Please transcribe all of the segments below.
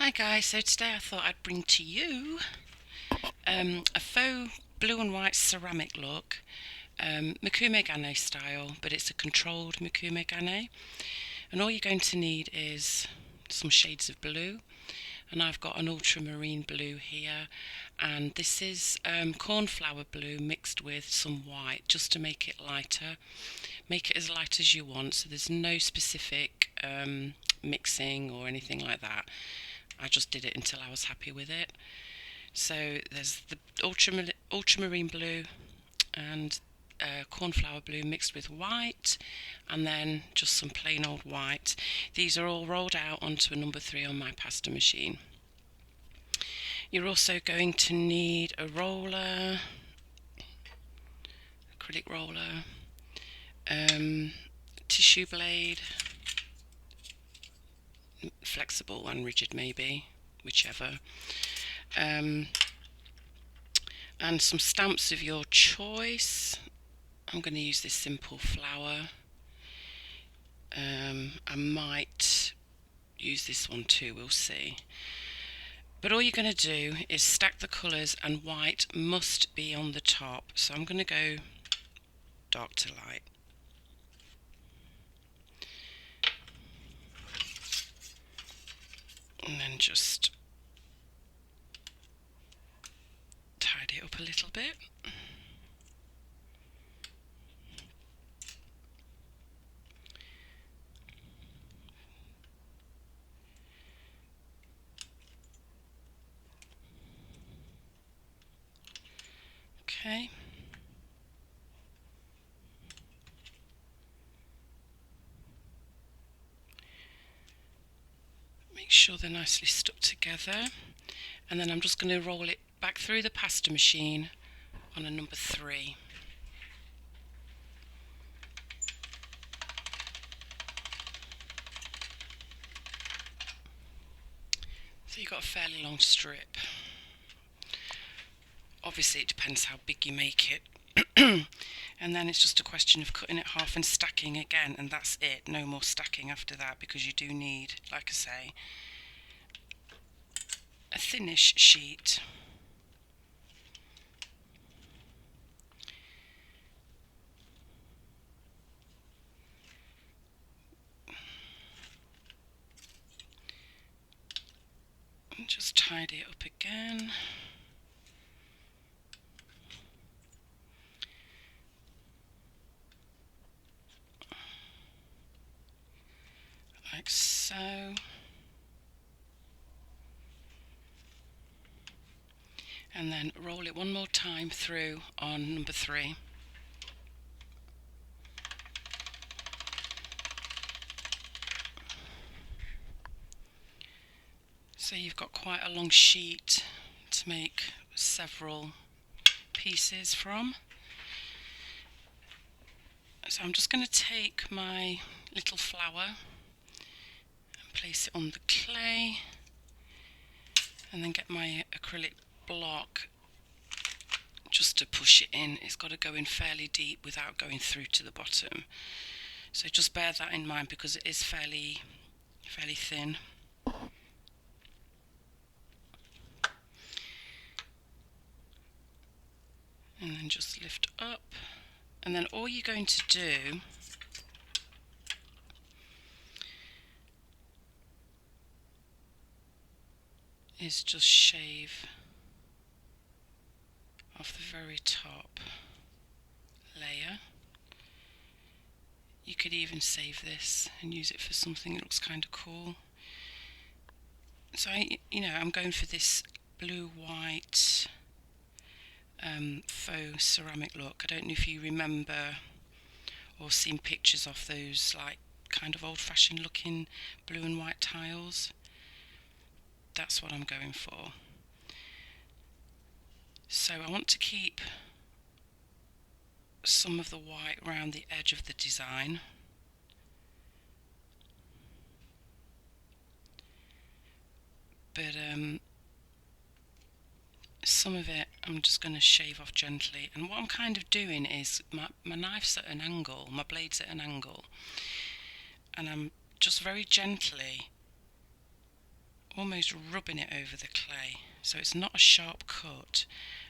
Hi guys, so today I thought I'd bring to you a faux blue and white ceramic look, Mokume Gane style, but it's a controlled Mokume Gane. And all you're going to need is some shades of blue, and I've got an ultramarine blue here, and this is cornflower blue mixed with some white just to make it lighter. Make it as light as you want, so there's no specific mixing or anything like that. I just did it until I was happy with it. So there's the ultramarine blue and cornflower blue mixed with white, and then just some plain old white. These are all rolled out onto a number 3 on my pasta machine. You're also going to need a roller, acrylic roller, tissue blade, flexible and rigid maybe, whichever, and some stamps of your choice. I'm going to use this simple flower. I might use this one too, we'll see. But all you're going to do is stack the colours, and white must be on the top. So I'm going to go dark to light. And then just tidy it up a little bit. Okay. Make sure they're nicely stuck together, and then I'm just going to roll it back through the pasta machine on a number 3. So you've got a fairly long strip. Obviously it depends how big you make it. And then it's just a question of cutting it half and stacking again, and that's it. No more stacking after that, because you do need, like I say, a thinnish sheet. And just tidy it up again. Like so. And then roll it one more time through on number 3. So you've got quite a long sheet to make several pieces from. So I'm just going to take my little flower and place it on the clay, and then get my acrylic block just to push it in. It's got to go in fairly deep without going through to the bottom. So just bear that in mind, because it is fairly thin. And then just lift up, and then all you're going to do is just shave off the very top layer. You could even save this and use it for something that looks kind of cool. So I'm going for this blue-white faux ceramic look. I don't know if you remember or seen pictures of those like kind of old-fashioned looking blue and white tiles. That's what I'm going for. So I want to keep some of the white around the edge of the design. But some of it I'm just going to shave off gently, and what I'm kind of doing is my knife's at an angle, my blade's at an angle, and I'm just very gently almost rubbing it over the clay, so it's not a sharp cut.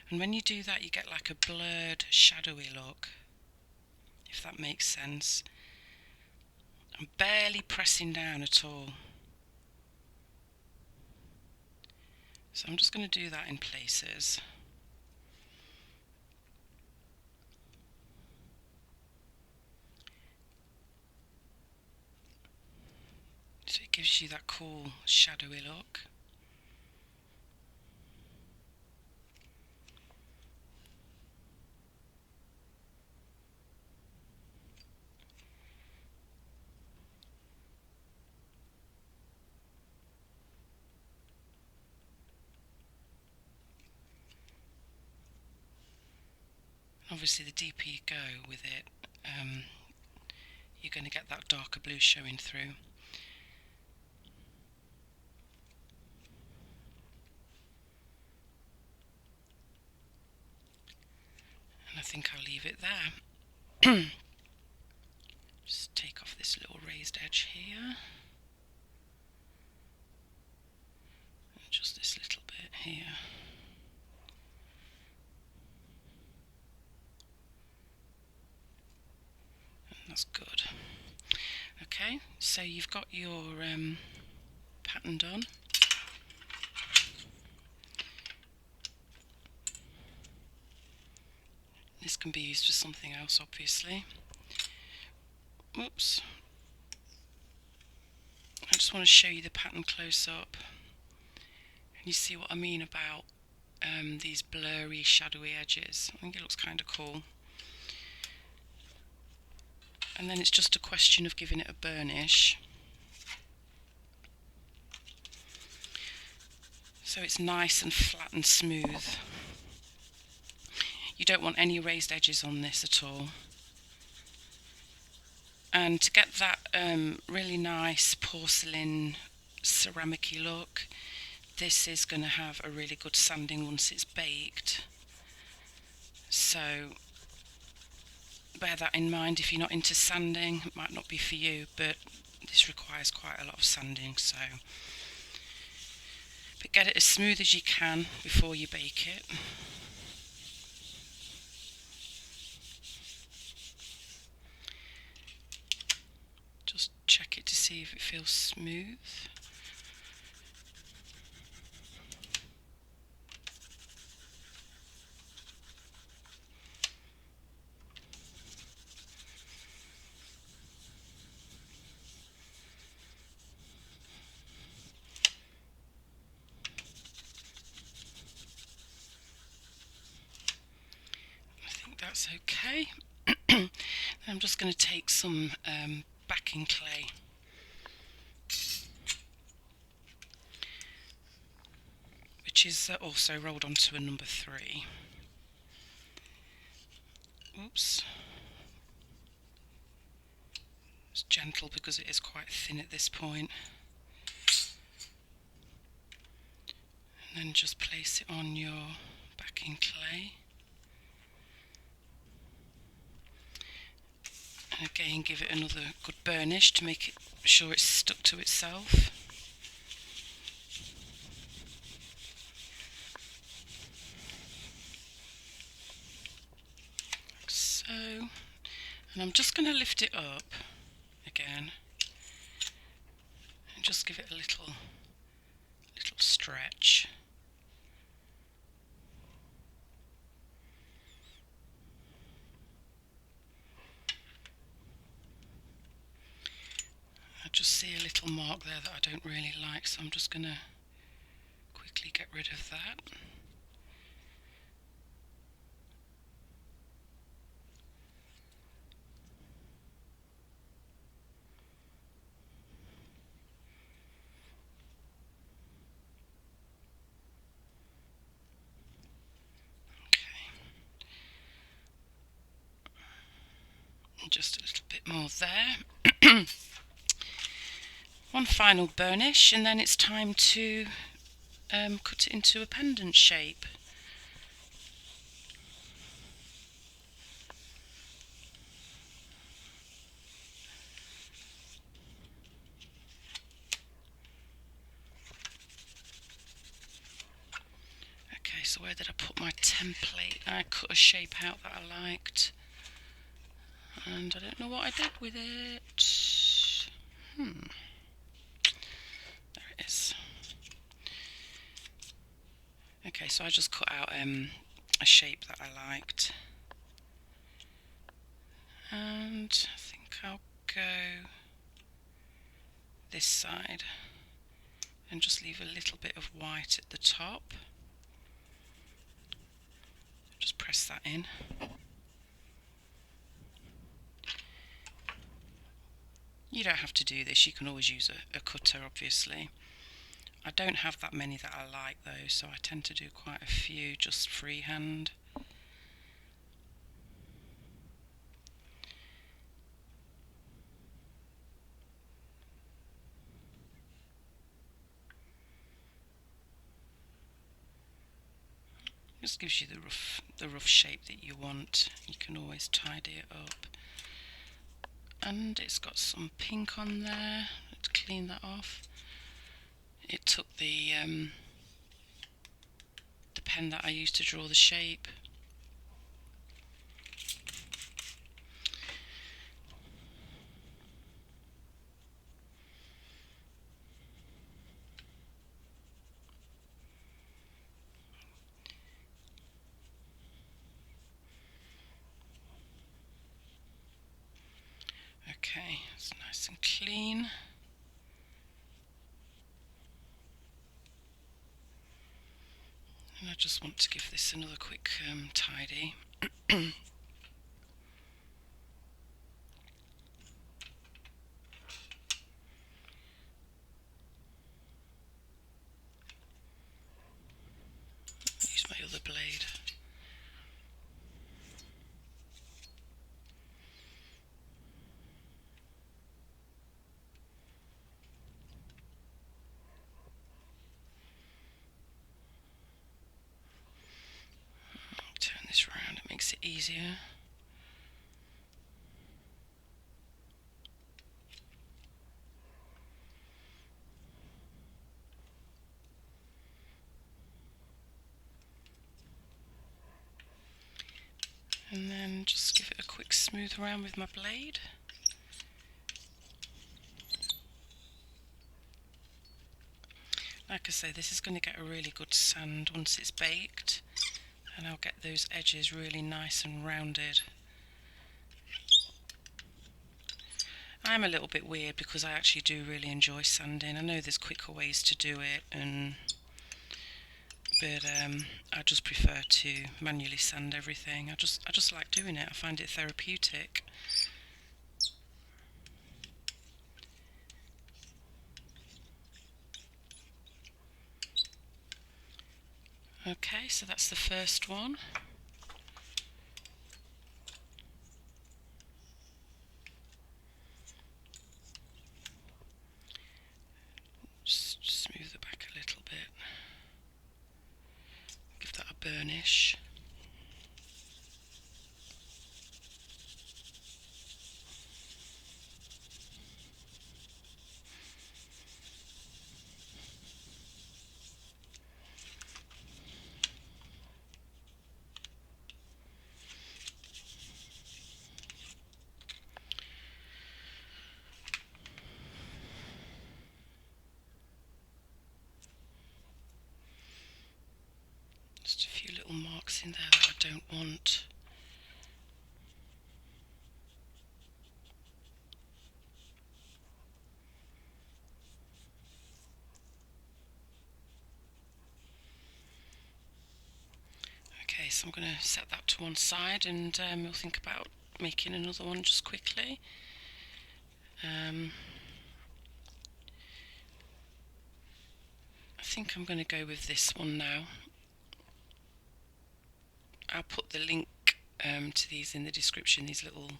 And when you do that, you get like a blurred, shadowy look, if that makes sense. I'm barely pressing down at all. So I'm just going to do that in places. So it gives you that cool shadowy look. Obviously the deeper you go with it, you're going to get that darker blue showing through. And I think I'll leave it there. Just take off this little raised edge here. And just this little bit here. That's good. Okay, so you've got your pattern done. This can be used for something else, obviously. Whoops. I just want to show you the pattern close up. And you see what I mean about these blurry, shadowy edges. I think it looks kind of cool. And then it's just a question of giving it a burnish. So it's nice and flat and smooth. You don't want any raised edges on this at all. And to get that really nice porcelain ceramic-y look, this is going to have a really good sanding once it's baked. So bear that in mind. If you're not into sanding, it might not be for you, but this requires quite a lot of sanding. But get it as smooth as you can before you bake it. Just check it to see if it feels smooth. That's okay. I'm just going to take some backing clay. Which is also rolled onto a number 3. Oops. It's gentle because it is quite thin at this point. And then just place it on your backing clay. And again, give it another good burnish to make sure it's stuck to itself. Like so. And I'm just going to lift it up again and just give it a little stretch. I just see a little mark there that I don't really like, so I'm just going to quickly get rid of that. Just a little bit more there. One final burnish, and then it's time to cut it into a pendant shape. so where did I put my template? I cut a shape out that I liked, and I don't know what I did with it. There it is. Okay, so I just cut out a shape that I liked, and I think I'll go this side and just leave a little bit of white at the top. Just press that in. You don't have to do this, you can always use a cutter obviously. I don't have that many that I like though, so I tend to do quite a few just freehand. Just gives you the rough shape that you want. You can always tidy it up. And it's got some pink on there. Let's clean that off. It took the pen that I used to draw the shape. Okay, it's nice and clean. And I just want to give this another quick tidy. Use my other blade. Turn this round, it makes it easier. And then just give it a quick smooth around with my blade. Like I say, this is going to get a really good sand once it's baked, and I'll get those edges really nice and rounded. I'm a little bit weird because I actually do really enjoy sanding. I know there's quicker ways to do it, but I just prefer to manually sand everything. I just like doing it. I find it therapeutic. Okay, so that's the first one. Just smooth it back a little bit. Give that a burnish. Just a few little marks in there that I don't want. Okay, so I'm going to set that to one side, and we'll think about making another one just quickly. I think I'm going to go with this one now. I'll put the link to these in the description. These little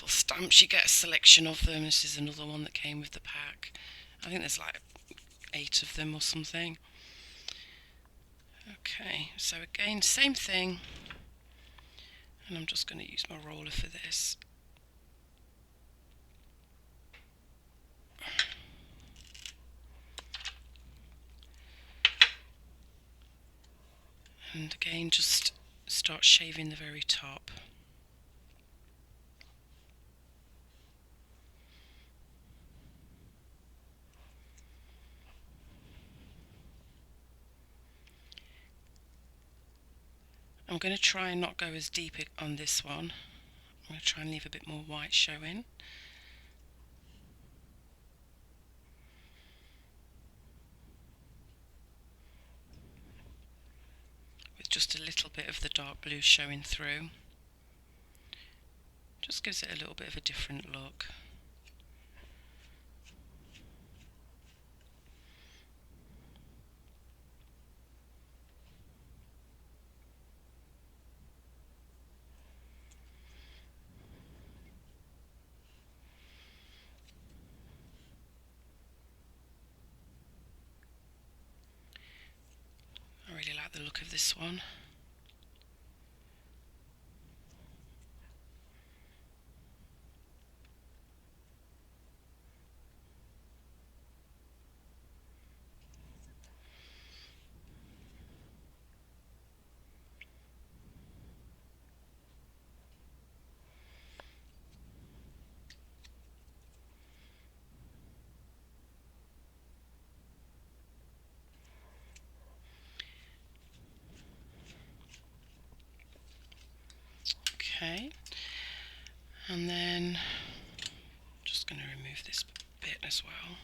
stamps, you get a selection of them. This is another one that came with the pack. I think there's like 8 of them or something. Okay, so again, same thing, and I'm just going to use my roller for this. And again, just start shaving the very top. I'm going to try and not go as deep on this one. I'm going to try and leave a bit more white showing. With just a little bit of the dark blue showing through. Just gives it a little bit of a different look. I really like the look of this one. Okay, and then just going to remove this bit as well.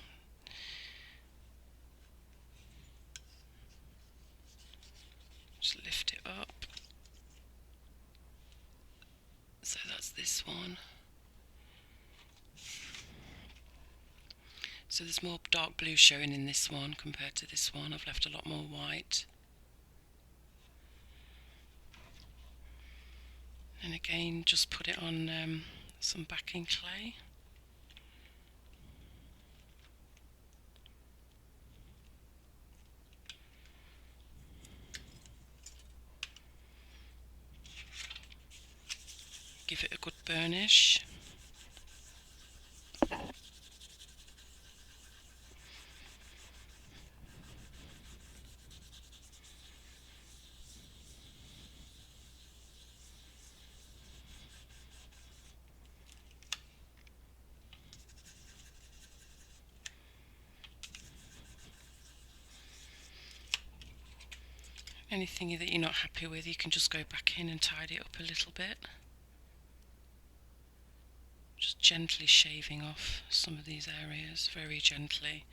Just lift it up. So that's this one. So there's more dark blue showing in this one compared to this one. I've left a lot more white. And again, just put it on some backing clay. Give it a good burnish. Anything that you're not happy with, you can just go back in and tidy it up a little bit. Just gently shaving off some of these areas, very gently.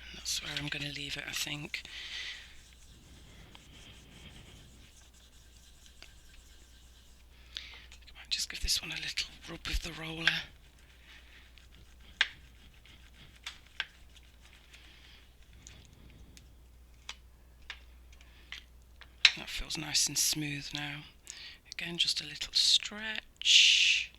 And that's where I'm going to leave it, I think. Just give this one a little rub with the roller. That feels nice and smooth now. Again, just a little stretch.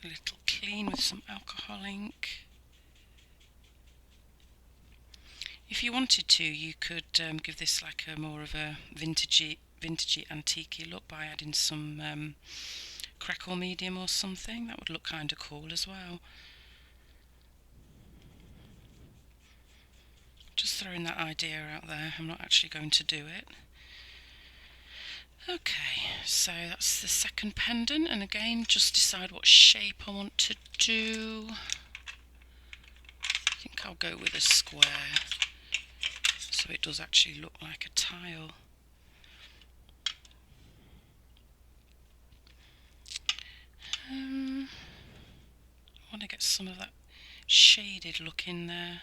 A little clean with some alcohol ink. If you wanted to, you could give this like a more of a vintagey antique look by adding some crackle medium or something. That would look kind of cool as well. Just throwing that idea out there. I'm not actually going to do it. Okay, so that's the second pendant, and again, just decide what shape I want to do. I think I'll go with a square, so it does actually look like a tile. I want to get some of that shaded look in there.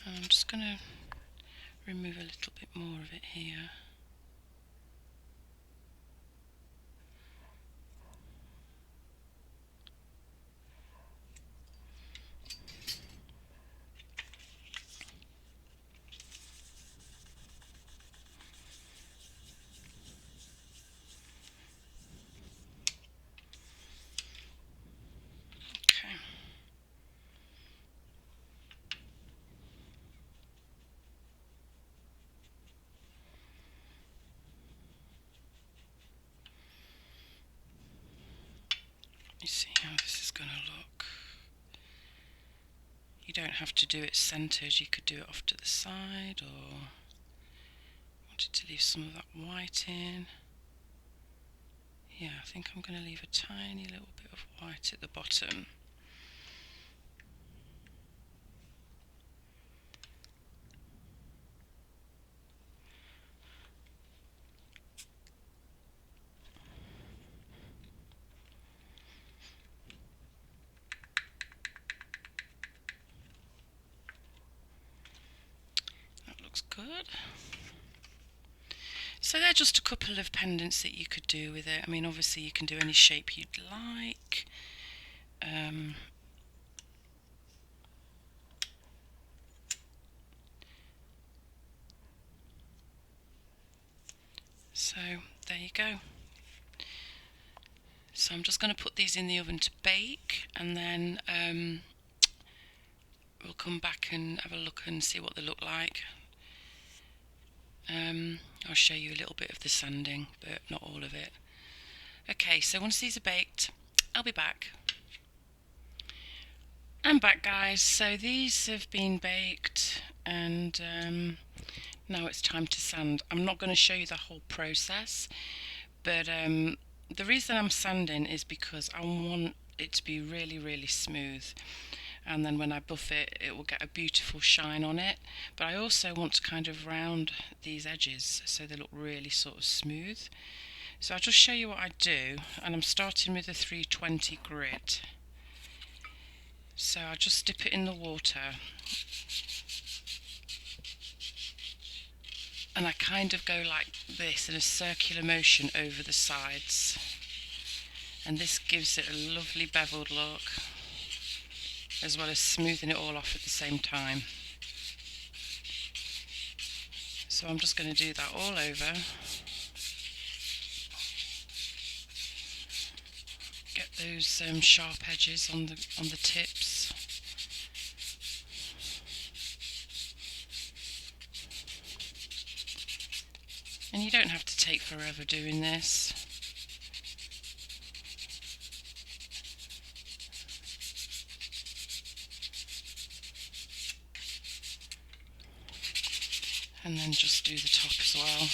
I'm just going to remove a little bit more of it here. You see how this is going to look. You don't have to do it centred, you could do it off to the side, or wanted to leave some of that white in. Yeah, I think I'm going to leave a tiny little bit of white at the bottom. That looks good. So they're just a couple of pendants that you could do with it. I mean, obviously you can do any shape you'd like. So there you go. So I'm just going to put these in the oven to bake, and then we'll come back and have a look and see what they look like. I'll show you a little bit of the sanding, but not all of it. Okay, so once these are baked, I'll be back. I'm back, guys. So these have been baked, and now it's time to sand. I'm not going to show you the whole process, but the reason I'm sanding is because I want it to be really, really smooth. And then when I buff it, it will get a beautiful shine on it. But I also want to kind of round these edges so they look really sort of smooth. So I'll just show you what I do, and I'm starting with a 320 grit. So I'll just dip it in the water, and I kind of go like this in a circular motion over the sides, and this gives it a lovely beveled look, as well as smoothing it all off at the same time. So I'm just going to do that all over. Get those sharp edges on the tips. And you don't have to take forever doing this. And then just do the top as well.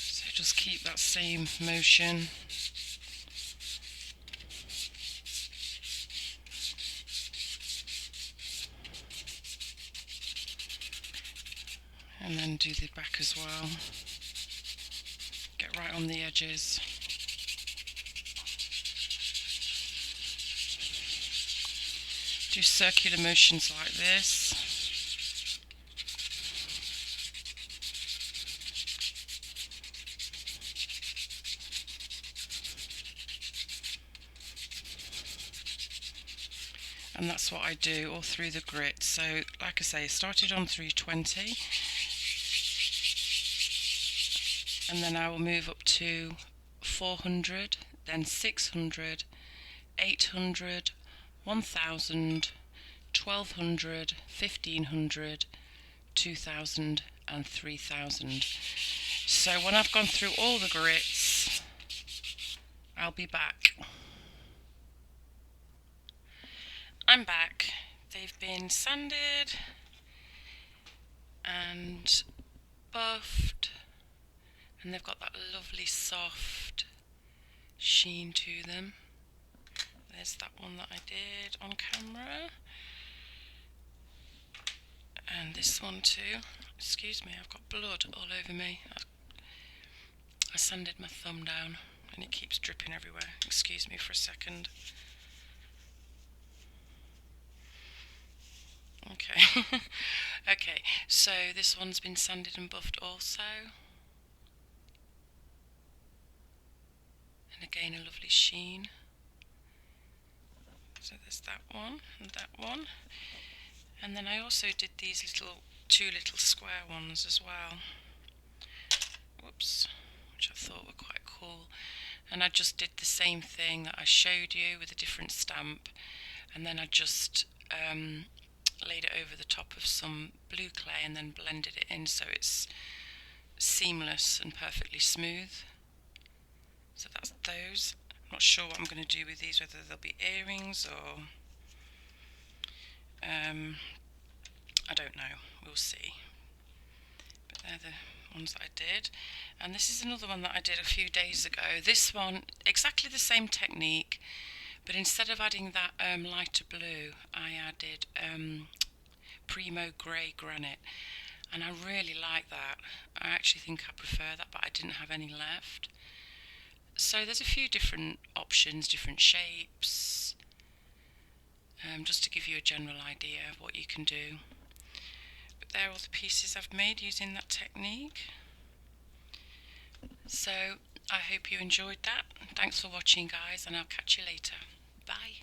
So just keep that same motion. And then do the back as well. Get right on the edges. Do circular motions like this. And that's what I do all through the grit. So like I say, I started on 320, and then I will move up to 400, then 600, 800, 1000, 1200, 1500, 2000 and 3000. So when I've gone through all the grits, I'll be back. I'm back. They've been sanded and buffed, and they've got that lovely soft sheen to them. There's that one that I did on camera, and this one too. Excuse me, I've got blood all over me. I sanded my thumb down and it keeps dripping everywhere. Excuse me for a second. Okay. Okay, so this one's been sanded and buffed also. And again, a lovely sheen. So there's that one and that one. And then I also did these two little square ones as well. Whoops, which I thought were quite cool. And I just did the same thing that I showed you with a different stamp. and then I just laid it over the top of some blue clay and then blended it in so it's seamless and perfectly smooth. So that's those. I'm not sure what I'm going to do with these, whether they'll be earrings or I don't know, we'll see. But they're the ones that I did. And this is another one that I did a few days ago. This one, exactly the same technique, but instead of adding that lighter blue, I added Primo Grey Granite, and I really like that. I actually think I prefer that, but I didn't have any left. So there's a few different options, different shapes, just to give you a general idea of what you can do. But they're all the pieces I've made using that technique. So I hope you enjoyed that. Thanks for watching, guys, and I'll catch you later. Bye.